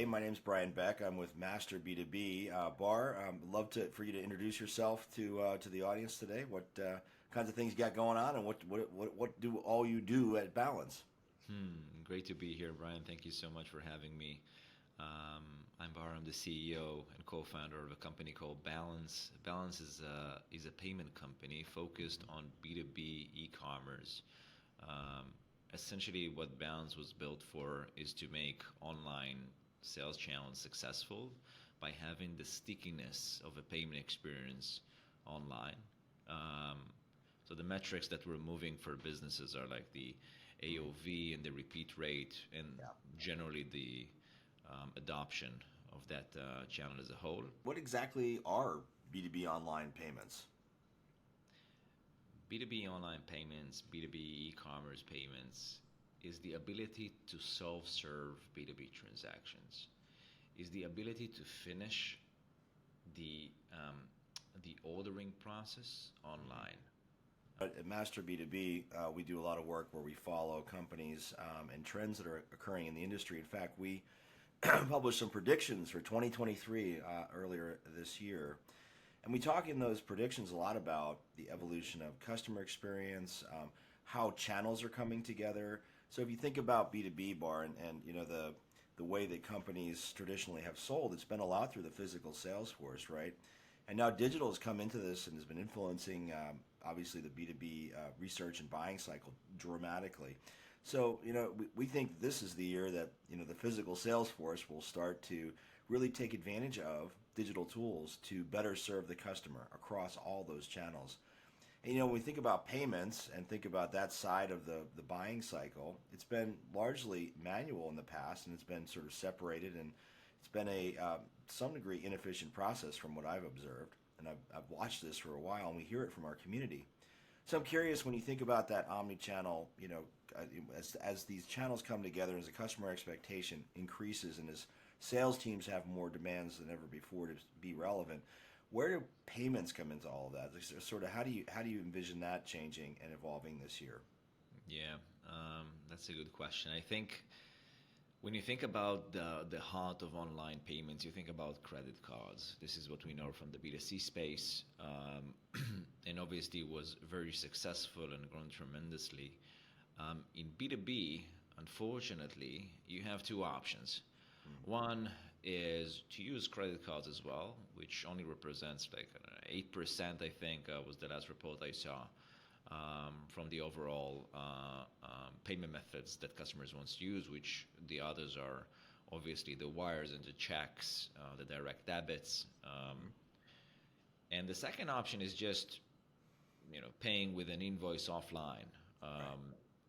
my name is Brian Beck. I'm with Master B2B. Love for you to introduce yourself to the audience today. What kinds of things you got going on, and what do all you do at Balance? Great to be here, Brian. Thank you so much for having me. I'm Bar. I'm the CEO and co-founder of a company called Balance. Balance is a payment company focused on B2B e-commerce. Essentially, what Balance was built for is to make online sales channels successful by having the stickiness of a payment experience online. So the metrics that we're moving for businesses are like the AOV and the repeat rate, and Yeah. generally the adoption of that channel as a whole. What exactly are B2B online payments? B2B online payments, B2B e-commerce payments is the ability to self-serve B2B transactions, is the ability to finish the ordering process online. At Master B2B, we do a lot of work where we follow companies and trends that are occurring in the industry. In fact, we published some predictions for 2023 earlier this year. And we talk in those predictions a lot about the evolution of customer experience, how channels are coming together. So if you think about B2B, Bar, and you know the way that companies traditionally have sold, it's been a lot through the physical sales force, right? And now digital has come into this and has been influencing, obviously, the B2B research and buying cycle dramatically. So, we think this is the year that, the physical sales force will start to really take advantage of digital tools to better serve the customer across all those channels. And, when we think about payments and think about that side of the buying cycle, it's been largely manual in the past, and it's been sort of separated, and it's been a some degree inefficient process from what I've observed, and I've watched this for a while, and we hear it from our community. So I'm curious, when you think about that omni-channel, as these channels come together, as the customer expectation increases, and as sales teams have more demands than ever before to be relevant, where do payments come into all of that? Like, sort of, how do you envision that changing and evolving this year? Yeah, that's a good question. I think when you think about the heart of online payments, you think about credit cards. This is what we know from the B2C space, and obviously was very successful and grown tremendously. In B2B, unfortunately, you have two options. One is to use credit cards as well, which only represents like 8%, I think, was the last report I saw, from the overall payment methods that customers want to use, which the others are obviously the wires and the checks, the direct debits. And the second option is just, paying with an invoice offline.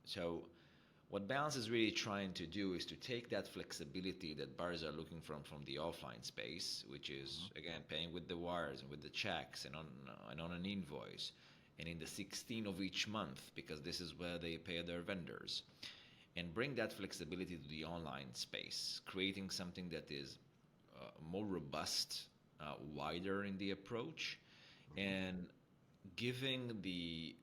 So what Balance is really trying to do is to take that flexibility that buyers are looking from the offline space, which is, again, paying with the wires and with the checks and on an invoice, and in the 16th of each month, because this is where they pay their vendors, and bring that flexibility to the online space, creating something that is more robust, wider in the approach, and giving the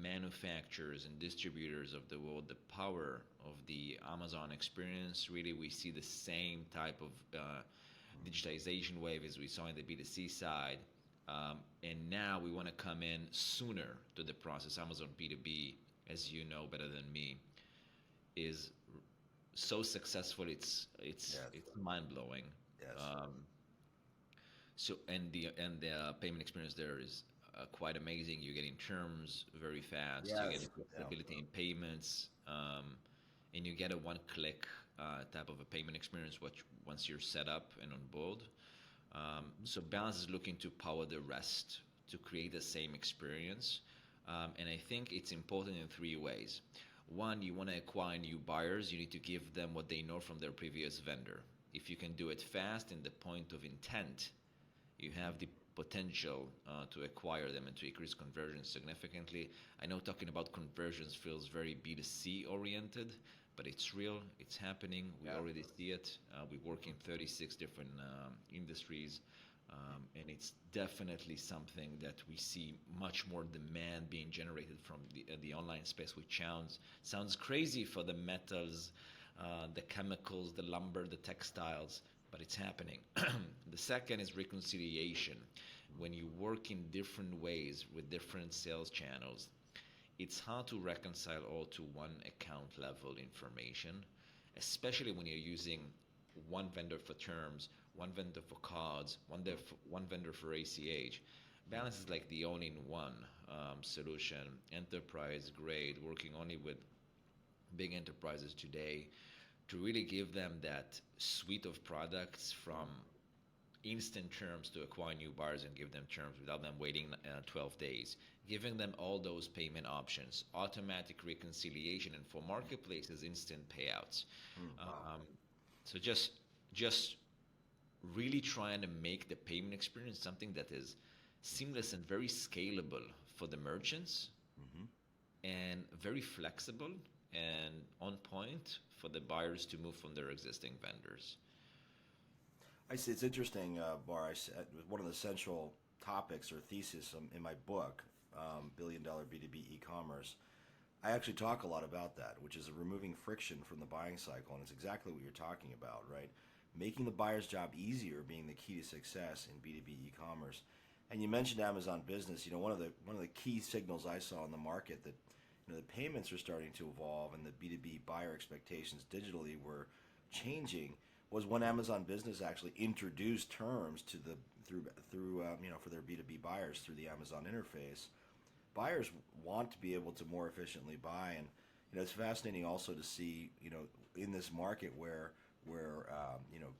manufacturers and distributors of the world the power of the Amazon experience. Really, we see the same type of digitization wave as we saw in the B2C side. And now we want to come in sooner to the process. Amazon B2B, as you know better than me, is so successful. It's mind blowing. Yes. So the payment experience there is quite amazing. You get in terms very fast. Yes. You get flexibility in payments, and you get a one-click type of a payment experience once you're set up and on board. So Balance is looking to power the rest to create the same experience. And I think it's important in three ways. One, you want to acquire new buyers. You need to give them what they know from their previous vendor. If you can do it fast in the point of intent, you have the potential to acquire them and to increase conversion significantly. I know talking about conversions feels very B2C oriented, but it's real, it's happening. We already see it. We work in 36 different industries, and it's definitely something that we see much more demand being generated from the online space, which sounds crazy for the metals the chemicals, the lumber, the textiles, but it's happening. The second is reconciliation. When you work in different ways with different sales channels, it's hard to reconcile all to one account level information, especially when you're using one vendor for terms, one vendor for cards, one vendor for ACH. Balance is like the all-in-one solution, enterprise grade, working only with big enterprises today to really give them that suite of products from instant terms to acquire new buyers and give them terms without them waiting 12 days, giving them all those payment options, automatic reconciliation, and for marketplaces, instant payouts. Wow. So just really trying to make the payment experience something that is seamless and very scalable for the merchants and very flexible and on point for the buyers to move from their existing vendors. I see. It's interesting, Bar. One of the central topics or thesis in my book, Billion Dollar B2B E-commerce, I actually talk a lot about that, which is removing friction from the buying cycle, and it's exactly what you're talking about, right? Making the buyer's job easier being the key to success in B2B e-commerce. And you mentioned Amazon Business. One of the key signals I saw in the market that the payments are starting to evolve and the B2B buyer expectations digitally were changing was when Amazon Business actually introduced terms to the through for their B2B buyers through the Amazon interface. Buyers want to be able to more efficiently buy, and it's fascinating also to see in this market where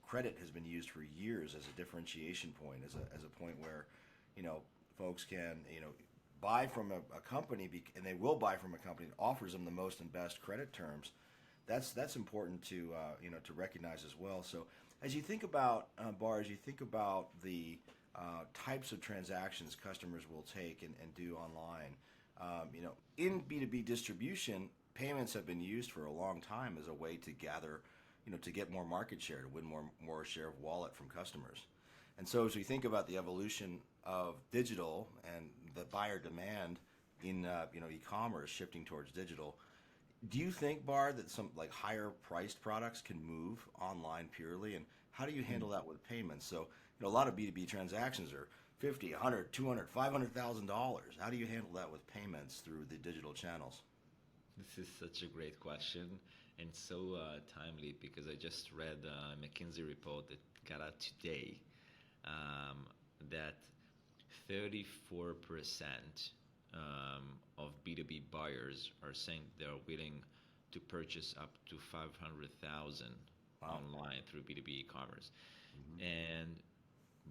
credit has been used for years as a differentiation point, as a point where folks can buy from a company, and they will buy from a company that offers them the most and best credit terms. That's important to to recognize as well. So as you think about Bar, as you think about the types of transactions customers will take and do online, in B2B distribution, payments have been used for a long time as a way to gather, to get more market share, to win more share of wallet from customers. And so as we think about the evolution of digital and the buyer demand in e-commerce shifting towards digital, do you think, Bar, that some like higher priced products can move online purely? And how do you handle that with payments? So a lot of B2B transactions are $50, $100, $200, $500,000. How do you handle that with payments through the digital channels? This is such a great question and so timely because I just read a McKinsey report that got out today that 34% of B2B buyers are saying they're willing to purchase up to 500,000 online through B2B e-commerce. And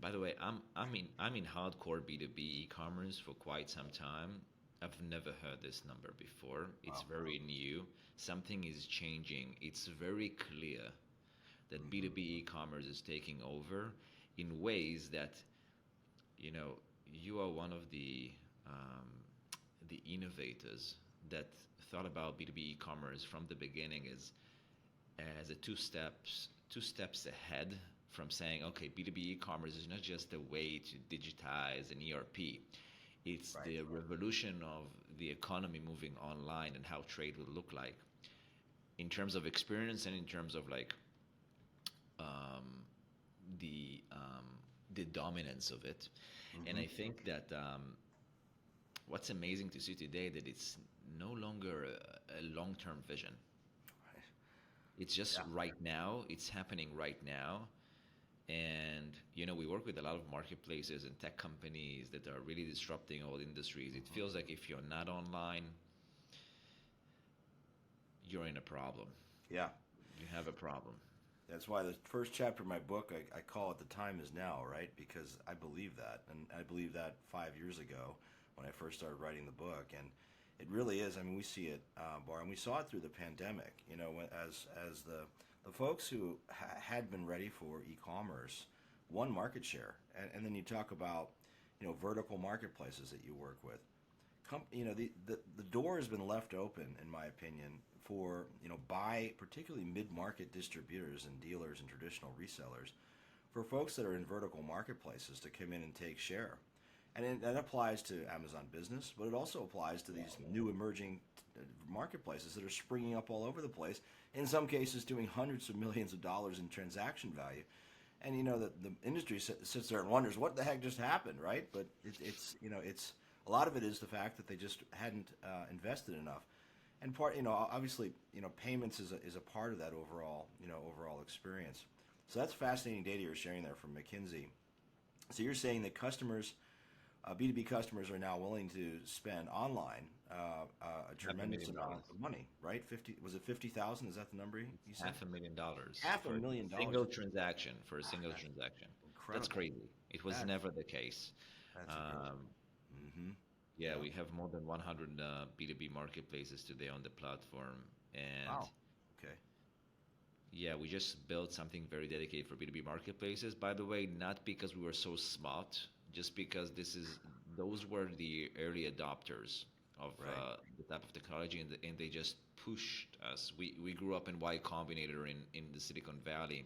by the way, I'm in hardcore B2B e-commerce for quite some time. I've never heard this number before. It's very new. Something is changing. It's very clear that B2B e-commerce is taking over in ways that you are one of the innovators that thought about B2B e-commerce from the beginning as a two steps ahead from saying, okay, B2B e-commerce is not just a way to digitize an ERP. It's the revolution of the economy moving online and how trade will look like in terms of experience and in terms of like the dominance of it. And I think that what's amazing to see today that it's no longer a long-term vision. It's just right now. It's happening right now. And, we work with a lot of marketplaces and tech companies that are really disrupting all industries. It feels like if you're not online, you're in a problem. Yeah. You have a problem. That's why the first chapter of my book, I call it "The Time Is Now," right? Because I believe that. And I believed that 5 years ago when I first started writing the book. And it really is. I mean, we see it, Bar, and we saw it through the pandemic, as the folks who had been ready for e-commerce won market share. And then you talk about, vertical marketplaces that you work with. The door has been left open, in my opinion, for, by particularly mid-market distributors and dealers and traditional resellers, for folks that are in vertical marketplaces to come in and take share. And that applies to Amazon Business, but it also applies to these new emerging marketplaces that are springing up all over the place. In some cases, doing hundreds of millions of dollars in transaction value. And the industry sits there and wonders what the heck just happened, right? But it's a lot of it is the fact that they just hadn't invested enough. And obviously, payments is a part of that overall experience. So that's fascinating data you're sharing there from McKinsey. So you're saying that customers, B2B customers, are now willing to spend online a tremendous amount of money, right? Was it 50,000? Is that the number you said? $500,000. $500,000 Single transaction for a single transaction. Incredible. That's crazy. It was never the case. That's amazing. Mm-hmm. Yeah, we have more than 100 B2B marketplaces today on the platform, and wow. Okay. yeah, we just built something very dedicated for B2B marketplaces. By the way, not because we were so smart, just because those were the early adopters of the type of technology, and they just pushed us. We grew up in Y Combinator in the Silicon Valley,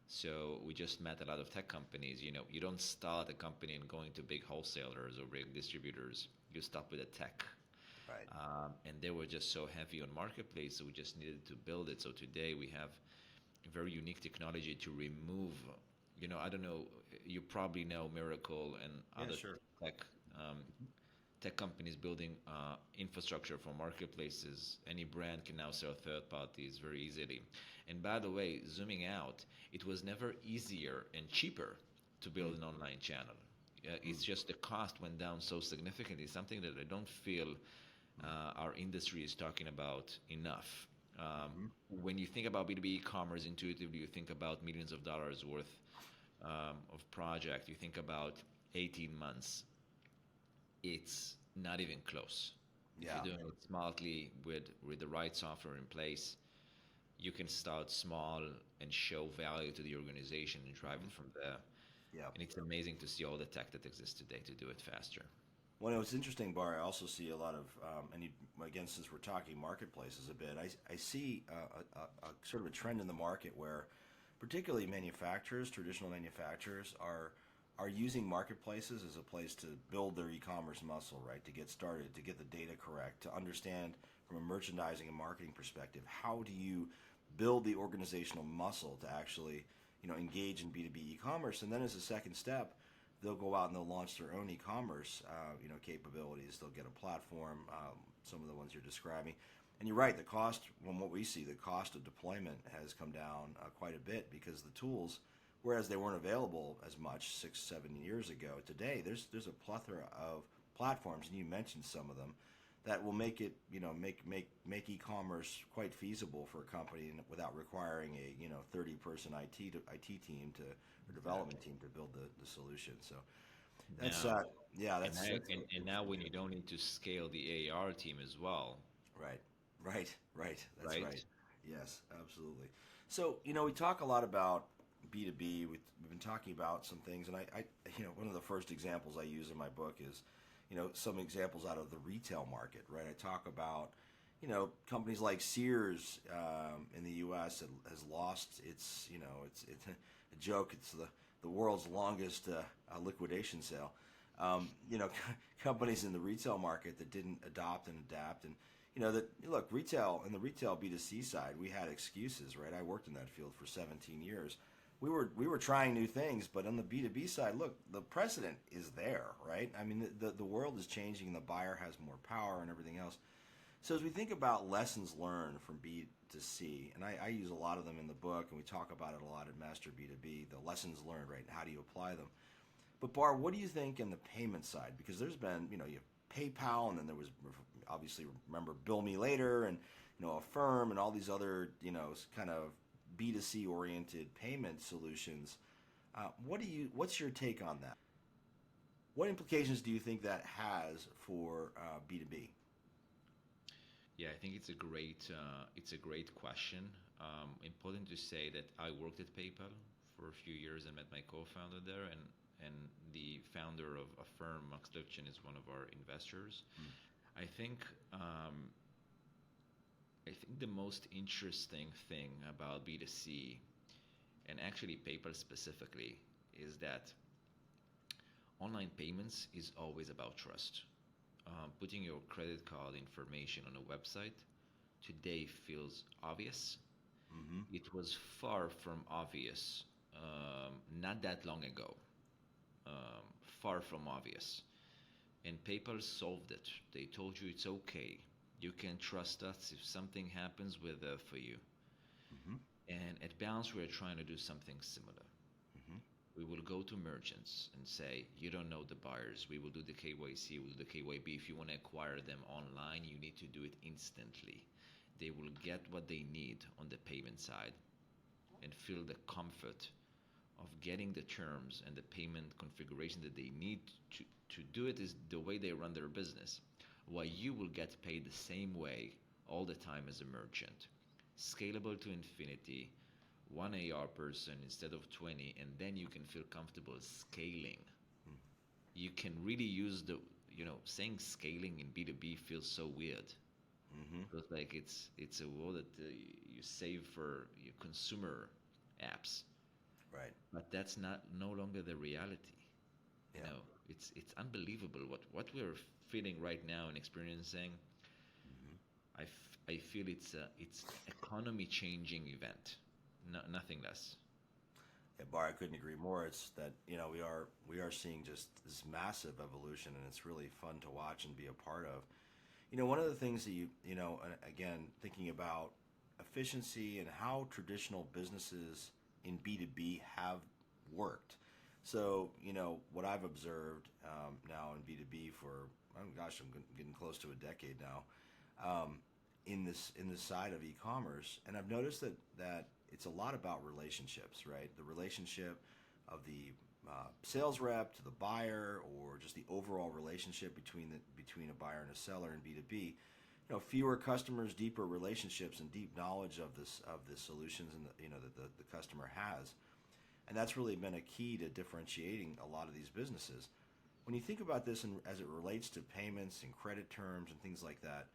so we just met a lot of tech companies. You don't start a company and going to big wholesalers or big distributors. You start with a tech. Right. And they were just so heavy on marketplace, so we just needed to build it. So today we have a very unique technology to remove, I don't know, you probably know Miracle and other tech companies building infrastructure for marketplaces. Any brand can now sell third parties very easily. And by the way, zooming out, it was never easier and cheaper to build an online channel. It's just the cost went down so significantly, something that I don't feel our industry is talking about enough. When you think about B2B e-commerce, intuitively you think about millions of dollars worth of project. You think about 18 months. It's not even close. Yeah. If you're doing it smartly with the right software in place, you can start small and show value to the organization and drive it from there. Yeah. And it's amazing to see all the tech that exists today to do it faster. Well, it's interesting, Bar. I also see a lot of, again, since we're talking marketplaces a bit, I see a sort of a trend in the market where, particularly manufacturers, traditional manufacturers, are using marketplaces as a place to build their e-commerce muscle, right? To get started, to get the data correct, to understand from a merchandising and marketing perspective, how do you build the organizational muscle to actually, engage in B2B e-commerce, and then as a second step, they'll go out and they'll launch their own e-commerce, capabilities. They'll get a platform, some of the ones you're describing. And you're right, the cost, from what we see, the cost of deployment has come down quite a bit because the tools, whereas they weren't available as much 6-7 years ago, today there's a plethora of platforms, and you mentioned some of them, that will make it, make e-commerce quite feasible for a company without requiring a 30-person IT team or development team to build the solution. So that's and now when you don't need to scale the AR team as well. Right. That's right. Yes, absolutely. So we talk a lot about B2B. We've been talking about some things, and I one of the first examples I use in my book is some examples out of the retail market, right? I talk about, companies like Sears in the U.S. has lost its, it's a joke. It's the world's longest liquidation sale. Companies in the retail market that didn't adopt and adapt, and retail and the retail B2C side, we had excuses, right? I worked in that field for 17 years. We were trying new things, but on the B2B side, look, the precedent is there, right? I mean, the world is changing, the buyer has more power and everything else. So as we think about lessons learned from B2C, and I use a lot of them in the book, and we talk about it a lot at Master B2B, the lessons learned, right? How do you apply them? But Bar, what do you think in the payment side? Because there's been, you have PayPal, and then there was, obviously, remember Bill Me Later, and, Affirm, and all these other, kind of B2C oriented payment solutions. What's your take on that? What implications do you think that has for B2B? Yeah, I think it's a great question. Important to say that I worked at PayPal for a few years and met my co-founder there, and the founder of Affirm, Max Lipchin, is one of our investors. I think the most interesting thing about B2C, and actually PayPal specifically, is that online payments is always about trust. putting your credit card information on a website today feels obvious. Mm-hmm. It was far from obvious not that long ago. Um, Far from obvious. And PayPal solved it. They told you it's okay. You can trust us if something happens, we're there for you. Mm-hmm. And at Balance, we're trying to do something similar. Mm-hmm. We will go to merchants and say, you don't know the buyers. We will do the KYC, we'll do the KYB. If you want to acquire them online, you need to do it instantly. They will get what they need on the payment side and feel the comfort of getting the terms and the payment configuration that they need to do it is the way they run their business. While you will get paid the same way all the time as a merchant. Scalable to infinity, one AR person instead of 20, and then you can feel comfortable scaling. You can really use saying scaling in B2B feels so weird. Mm-hmm. Feels like it's a word that you save for your consumer apps. Right. But that's not no longer the reality. Yeah. It's unbelievable what we're feeling right now and experiencing. Mm-hmm. I feel it's economy changing event, nothing less. Yeah, Bar, I couldn't agree more. It's that we are seeing just this massive evolution, and it's really fun to watch and be a part of. One of the things that again, thinking about efficiency and how traditional businesses in B2B have worked. So, what I've observed now in B2B for, oh gosh, I'm getting close to a decade now, in this side of e-commerce, and I've noticed that it's a lot about relationships, right? The relationship of the sales rep to the buyer, or just the overall relationship between a buyer and a seller in B2B. Fewer customers, deeper relationships, and deep knowledge of the solutions and that the customer has, and that's really been a key to differentiating a lot of these businesses. When you think about this, and as it relates to payments and credit terms and things like that,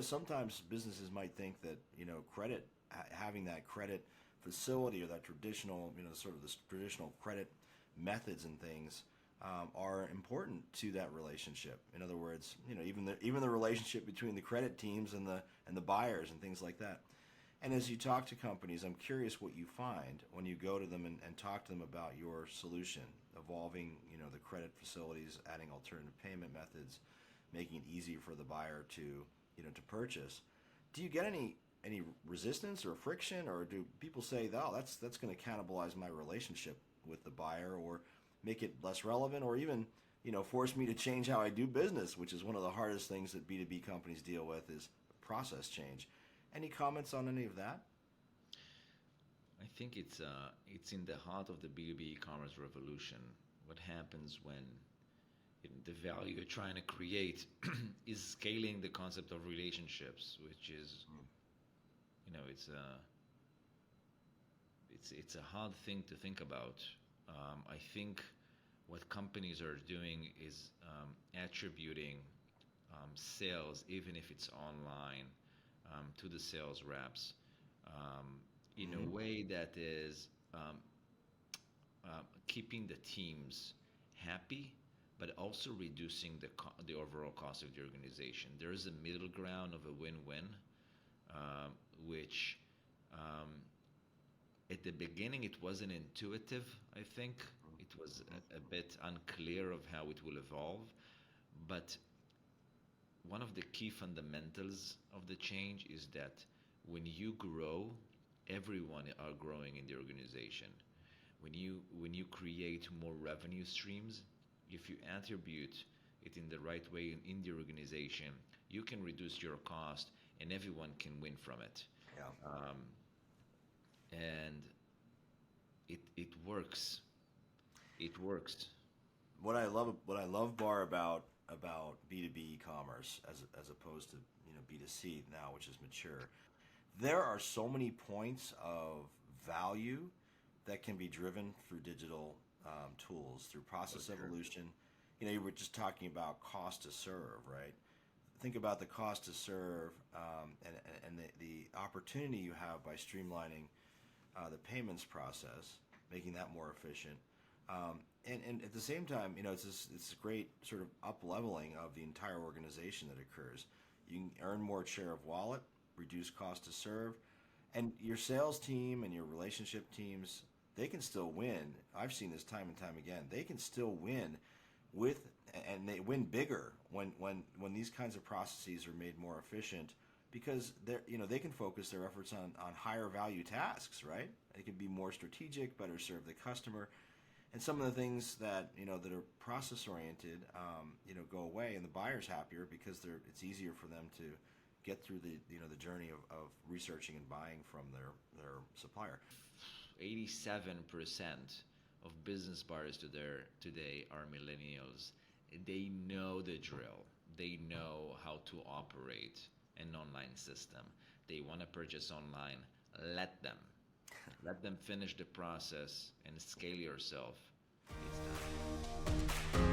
sometimes businesses might think that credit, having that credit facility, or that traditional sort of this traditional credit methods and things are important to that relationship. In other words, even the relationship between the credit teams and the buyers and things like that. And as you talk to companies, I'm curious what you find when you go to them and talk to them about your solution, evolving the credit facilities, adding alternative payment methods, making it easier for the buyer to purchase. Do you get any resistance or friction, or do people say, "Oh, that's going to cannibalize my relationship with the buyer, or make it less relevant, or even force me to change how I do business," which is one of the hardest things that B2B companies deal with, is process change. Any comments on any of that? I think it's in the heart of the B2B e-commerce revolution. What happens when the value you're trying to create is scaling the concept of relationships, which is, it's a hard thing to think about. I think what companies are doing is attributing sales, even if it's online, to the sales reps in a way that is keeping the teams happy, but also reducing the overall cost of the organization. There is a middle ground of a win-win, which at the beginning it wasn't intuitive. I think it was a bit unclear of how it will evolve, but one of the key fundamentals of the change is that when you grow, everyone are growing in the organization. When you create more revenue streams, if you attribute it in the right way in the organization, you can reduce your cost, and everyone can win from it. Yeah. And it works. It works. What I love, Bar, about B2B e-commerce as opposed to B2C now, which is mature, there are so many points of value that can be driven through digital tools, through process evolution. You were just talking about cost to serve, right? Think about the cost to serve and the opportunity you have by streamlining the payments process, making that more efficient. And at the same time, it's a great sort of up leveling of the entire organization that occurs. You can earn more share of wallet, reduce cost to serve, and your sales team and your relationship teams, they can still win. I've seen this time and time again. They can still win and they win bigger when these kinds of processes are made more efficient, because they can focus their efforts on higher value tasks, right? They can be more strategic, better serve the customer. And some of the things that that are process oriented, go away, and the buyer's happier because it's easier for them to get through the journey of researching and buying from their supplier. 87% of business buyers today are millennials. They know the drill. They know how to operate an online system. They want to purchase online. Let them. Let them finish the process and scale yourself. It's time.